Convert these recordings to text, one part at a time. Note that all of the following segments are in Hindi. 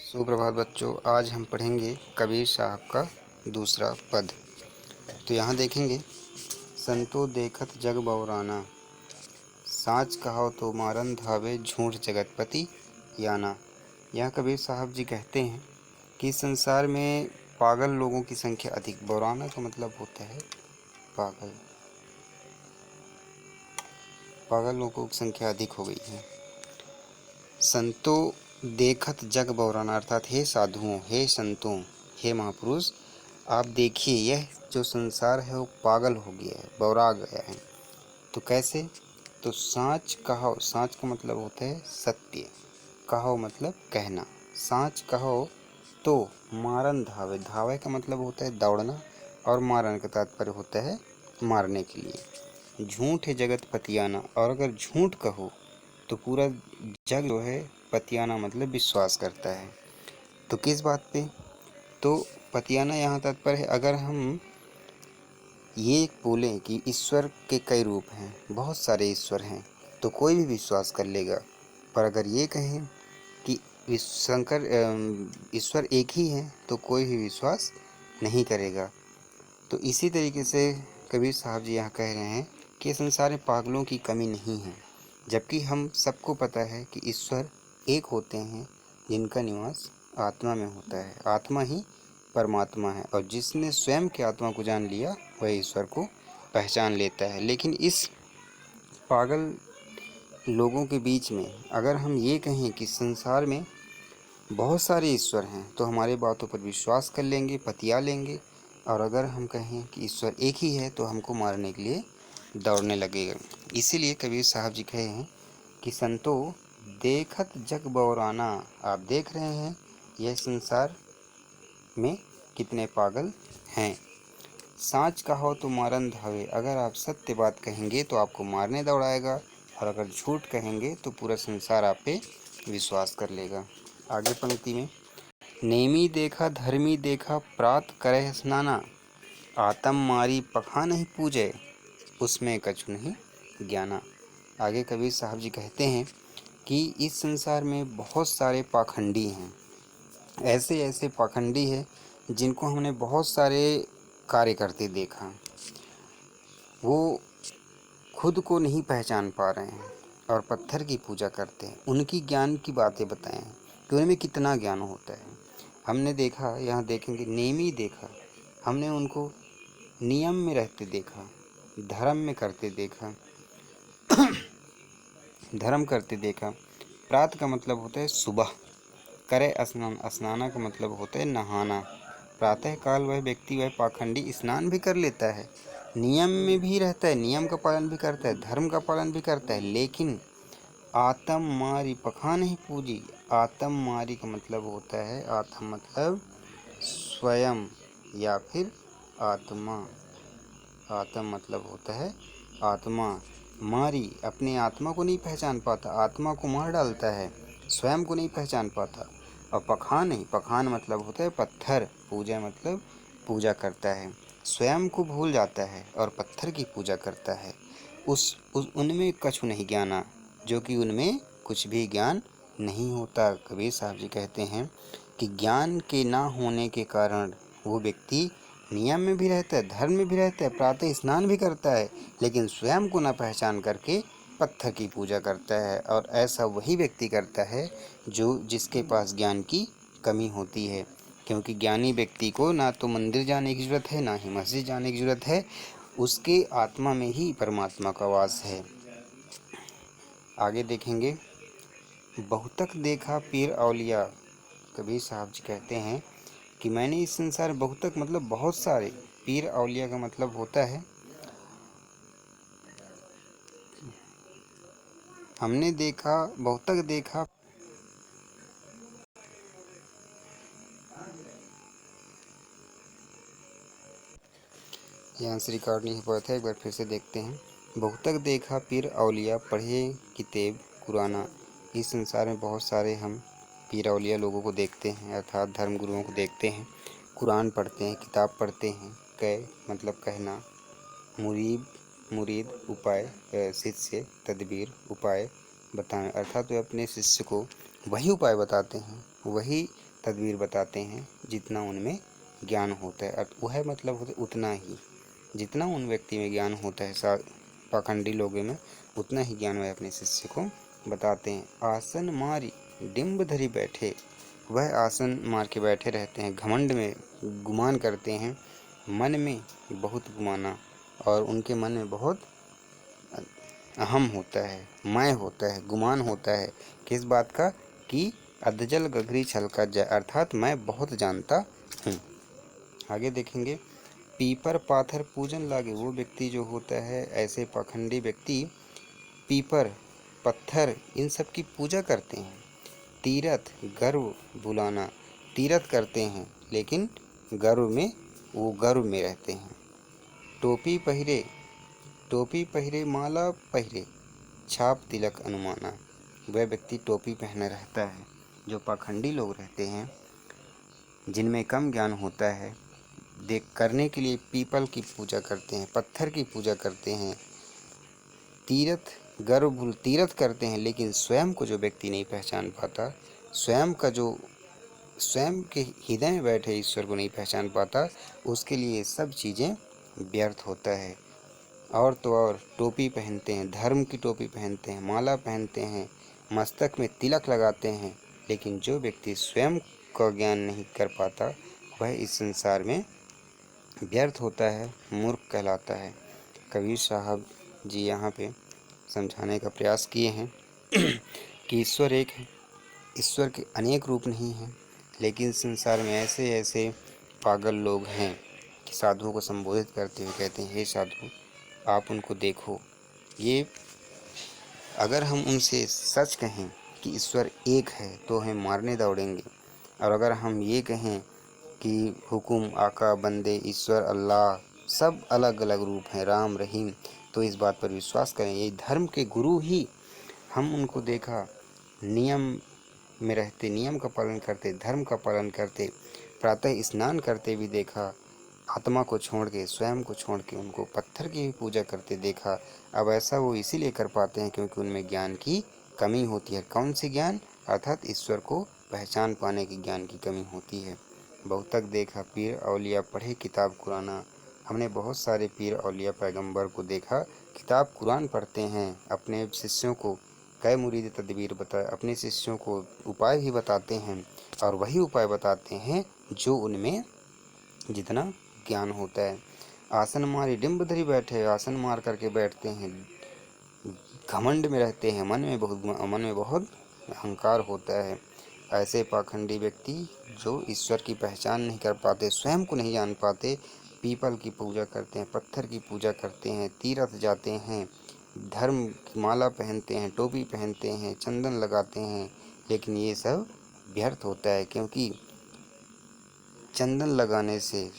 सुप्रभात बच्चों, आज हम पढ़ेंगे कबीर साहब का दूसरा पद। तो यहाँ देखेंगे, संतो देखत जग बौराना, साँच कहो तो मारन धावे झूठ जगतपति याना। यहाँ कबीर साहब जी कहते हैं कि संसार में पागल लोगों की संख्या अधिक। बौराना का मतलब होता है पागल। पागल लोगों की संख्या अधिक हो गई है। संतो देखत जग बौराना, अर्थात हे साधुओं, हे संतों, हे महापुरुष, आप देखिए यह जो संसार है वो पागल हो गया है, बौरा गया है। तो कैसे? तो साँच कहो, साँच का मतलब होता है सत्य, कहो मतलब कहना। साँच कहो तो मारन धावे, धावे का मतलब होता है दौड़ना, और मारन का तात्पर्य होता है मारने के लिए। झूठ है जगत पतियाना, और अगर झूठ कहो तो पूरा जग जो है पतियाना मतलब विश्वास करता है। तो किस बात पे? तो पतियाना यहाँ तात्पर्य है, अगर हम ये बोलें कि ईश्वर के कई रूप हैं, बहुत सारे ईश्वर हैं, तो कोई भी विश्वास कर लेगा। पर अगर ये कहें कि शंकर ईश्वर एक ही है, तो कोई भी विश्वास नहीं करेगा। तो इसी तरीके से कबीर साहब जी यहाँ कह रहे हैं कि संसार में पागलों की कमी नहीं है, जबकि हम सबको पता है कि ईश्वर एक होते हैं जिनका निवास आत्मा में होता है। आत्मा ही परमात्मा है, और जिसने स्वयं की आत्मा को जान लिया वह ईश्वर को पहचान लेता है। लेकिन इस पागल लोगों के बीच में अगर हम ये कहें कि संसार में बहुत सारे ईश्वर हैं, तो हमारे बातों पर विश्वास कर लेंगे, पतिया लेंगे। और अगर हम कहें कि ईश्वर एक ही है, तो हमको मारने के लिए दौड़ने लगेगा। इसीलिए कबीर साहब जी कहे हैं कि संतो देखत जग बौराना, आप देख रहे हैं यह संसार में कितने पागल हैं। साँच कहो तो मारन धावे, अगर आप सत्य बात कहेंगे तो आपको मारने दौड़ाएगा, और अगर झूठ कहेंगे तो पूरा संसार आप पे विश्वास कर लेगा। आगे पंक्ति में, नेमी देखा धर्मी देखा प्रात करे स्नाना, आतम मारी पखा नहीं पूजे, उसमें कछु नहीं ज्ञाना। आगे कबीर साहब जी कहते हैं कि इस संसार में बहुत सारे पाखंडी हैं, ऐसे ऐसे पाखंडी हैं जिनको हमने बहुत सारे कार्य करते देखा। वो खुद को नहीं पहचान पा रहे हैं और पत्थर की पूजा करते हैं। उनकी ज्ञान की बातें बताएं कि उनमें कितना ज्ञान होता है। हमने देखा, यहाँ देखेंगे, नेमी देखा, हमने उनको नियम में रहते देखा, धर्म में करते देखा, धर्म करते देखा। प्रात का मतलब होता है सुबह, करे स्नान, स्नाना का मतलब होता है नहाना। प्रातः काल वह व्यक्ति, वह पाखंडी स्नान भी कर लेता है, नियम में भी रहता है, नियम का पालन भी करता है, धर्म का पालन भी करता है, लेकिन आतम मारी पखा नहीं पूजी। आतम मारी का मतलब होता है, आत्म मतलब स्वयं या फिर आत्मा। आत्म मतलब होता है आत्मा। मारी, अपने आत्मा को नहीं पहचान पाता, आत्मा को मार डालता है, स्वयं को नहीं पहचान पाता। और पखान नहीं, पखान मतलब होता है पत्थर, पूजा मतलब पूजा करता है, स्वयं को भूल जाता है और पत्थर की पूजा करता है। उनमें कछु नहीं ज्ञाना, जो कि उनमें कुछ भी ज्ञान नहीं होता। कबीर साहब जी कहते हैं कि ज्ञान के ना होने के कारण वो व्यक्ति नियम में भी रहता है, धर्म में भी रहता है, प्रातः स्नान भी करता है, लेकिन स्वयं को न पहचान करके पत्थर की पूजा करता है। और ऐसा वही व्यक्ति करता है जिसके पास ज्ञान की कमी होती है, क्योंकि ज्ञानी व्यक्ति को ना तो मंदिर जाने की ज़रूरत है, ना ही मस्जिद जाने की ज़रूरत है, उसके आत्मा में ही परमात्मा का वास है। आगे देखेंगे, बहुतक देखा पीर औलिया, कबीर साहब जी कहते हैं कि मैंने इस संसार, बहुतक मतलब बहुत सारे, पीर औलिया का मतलब होता है हमने देखा, बहुतक देखा। यहाँ से रिकॉर्ड नहीं हो पाया था, एक बार फिर से देखते हैं। बहुतक देखा पीर औलिया, पढ़े किताब कुराना। इस संसार में बहुत सारे हम पीर औलिया लोगों को देखते हैं, अर्थात धर्म गुरुओं को देखते हैं, कुरान पढ़ते हैं, किताब पढ़ते हैं। कै मतलब कहना, मुरीद उपाय, शिष्य तदबीर उपाय बताएं, अर्थात वे अपने शिष्य को वही उपाय बताते हैं, वही तदबीर बताते हैं जितना उनमें ज्ञान होता है। वह मतलब होता है उतना ही, जितना उन व्यक्ति में ज्ञान होता है पाखंडी लोगों में, उतना ही ज्ञान वह अपने शिष्य को बताते हैं। आसन मारी डिम्ब धरी बैठे, वह आसन मार के बैठे रहते हैं, घमंड में गुमान करते हैं, मन में बहुत गुमाना, और उनके मन में बहुत अहम होता है, मैं होता है, गुमान होता है। किस बात का? कि अधजल गगरी छलका जाए, अर्थात मैं बहुत जानता हूँ। आगे देखेंगे, पीपर पाथर पूजन लागे, वो व्यक्ति जो होता है, ऐसे पाखंडी व्यक्ति पीपर पत्थर इन सब की पूजा करते हैं। तीरथ गर्व बुलाना, तीरथ करते हैं लेकिन गर्व में, वो गर्व में रहते हैं। टोपी पहिरे माला पहिरे, छाप तिलक अनुमाना, वह व्यक्ति टोपी पहने रहता है। जो पाखंडी लोग रहते हैं, जिनमें कम ज्ञान होता है, देख करने के लिए पीपल की पूजा करते हैं, पत्थर की पूजा करते हैं, तीरथ करते हैं, लेकिन स्वयं को जो व्यक्ति नहीं पहचान पाता, स्वयं के हृदय में बैठे ईश्वर को नहीं पहचान पाता, उसके लिए सब चीज़ें व्यर्थ होता है। और तो और टोपी पहनते हैं, धर्म की टोपी पहनते हैं, माला पहनते हैं, मस्तक में तिलक लगाते हैं, लेकिन जो व्यक्ति स्वयं का ज्ञान नहीं कर पाता, वह इस संसार में व्यर्थ होता है, मूर्ख कहलाता है। कबीर साहब जी यहाँ पे समझाने का प्रयास किए हैं कि ईश्वर एक है, ईश्वर के अनेक रूप नहीं हैं, लेकिन संसार में ऐसे ऐसे पागल लोग हैं कि साधुओं को संबोधित करते हुए कहते हैं, हे साधु, आप उनको देखो। ये अगर हम उनसे सच कहें कि ईश्वर एक है तो हमें मारने दौड़ेंगे, और अगर हम ये कहें कि हुकुम, आका, बंदे, ईश्वर, अल्लाह सब अलग अलग रूप हैं, राम, रहीम, तो इस बात पर विश्वास करें। ये धर्म के गुरु ही, हम उनको देखा नियम में रहते, नियम का पालन करते, धर्म का पालन करते, प्रातः स्नान करते भी देखा, आत्मा को छोड़ के, स्वयं को छोड़ के उनको पत्थर की भी पूजा करते देखा। अब ऐसा वो इसीलिए कर पाते हैं क्योंकि उनमें ज्ञान की कमी होती है। कौन सी ज्ञान? अर्थात ईश्वर को पहचान पाने की ज्ञान की कमी होती है। बहुतक देखा पीर औलिया पढ़े किताब कुराना, हमने बहुत सारे पीर औलिया पैगंबर को देखा किताब कुरान पढ़ते हैं, अपने शिष्यों को कई मुरीद तदबीर बताए, अपने शिष्यों को उपाय भी बताते हैं, और वही उपाय बताते हैं जो उनमें जितना ज्ञान होता है। आसन मारी डिम्ब धरी बैठे, आसन मार करके बैठते हैं, घमंड में रहते हैं, मन में बहुत अहंकार होता है। ऐसे पाखंडी व्यक्ति जो ईश्वर की पहचान नहीं कर पाते, स्वयं को नहीं जान पाते, पीपल की पूजा करते हैं, पत्थर की पूजा करते हैं, तीर्थ जाते हैं, धर्म की माला पहनते हैं, टोपी पहनते हैं, चंदन लगाते हैं, लेकिन ये सब व्यर्थ होता है, क्योंकि चंदन लगाने से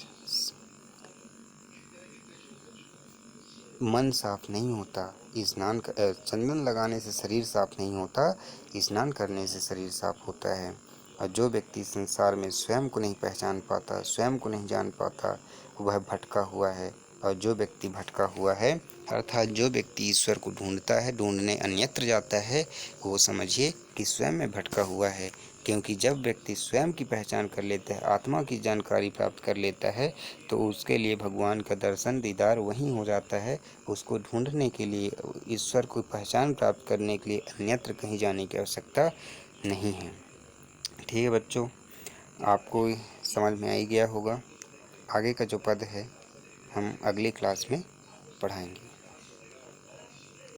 मन साफ नहीं होता, चंदन लगाने से शरीर साफ नहीं होता, स्नान करने से शरीर साफ होता है। और जो व्यक्ति संसार में स्वयं को नहीं पहचान पाता, स्वयं को नहीं जान पाता, वह भटका हुआ है। और जो व्यक्ति भटका हुआ है, अर्थात जो व्यक्ति ईश्वर को ढूंढता है, ढूंढने अन्यत्र जाता है, वो समझिए कि स्वयं में भटका हुआ है। क्योंकि जब व्यक्ति स्वयं की पहचान कर लेता है, आत्मा की जानकारी प्राप्त कर लेता है, तो उसके लिए भगवान का दर्शन दीदार वहीं हो जाता है। उसको ढूंढने के लिए, ईश्वर को पहचान प्राप्त करने के लिए अन्यत्र कहीं जाने की आवश्यकता नहीं है। ठीक है बच्चों, आपको समझ में आ ही गया होगा। आगे का जो पद है हम अगली क्लास में पढ़ाएंगे।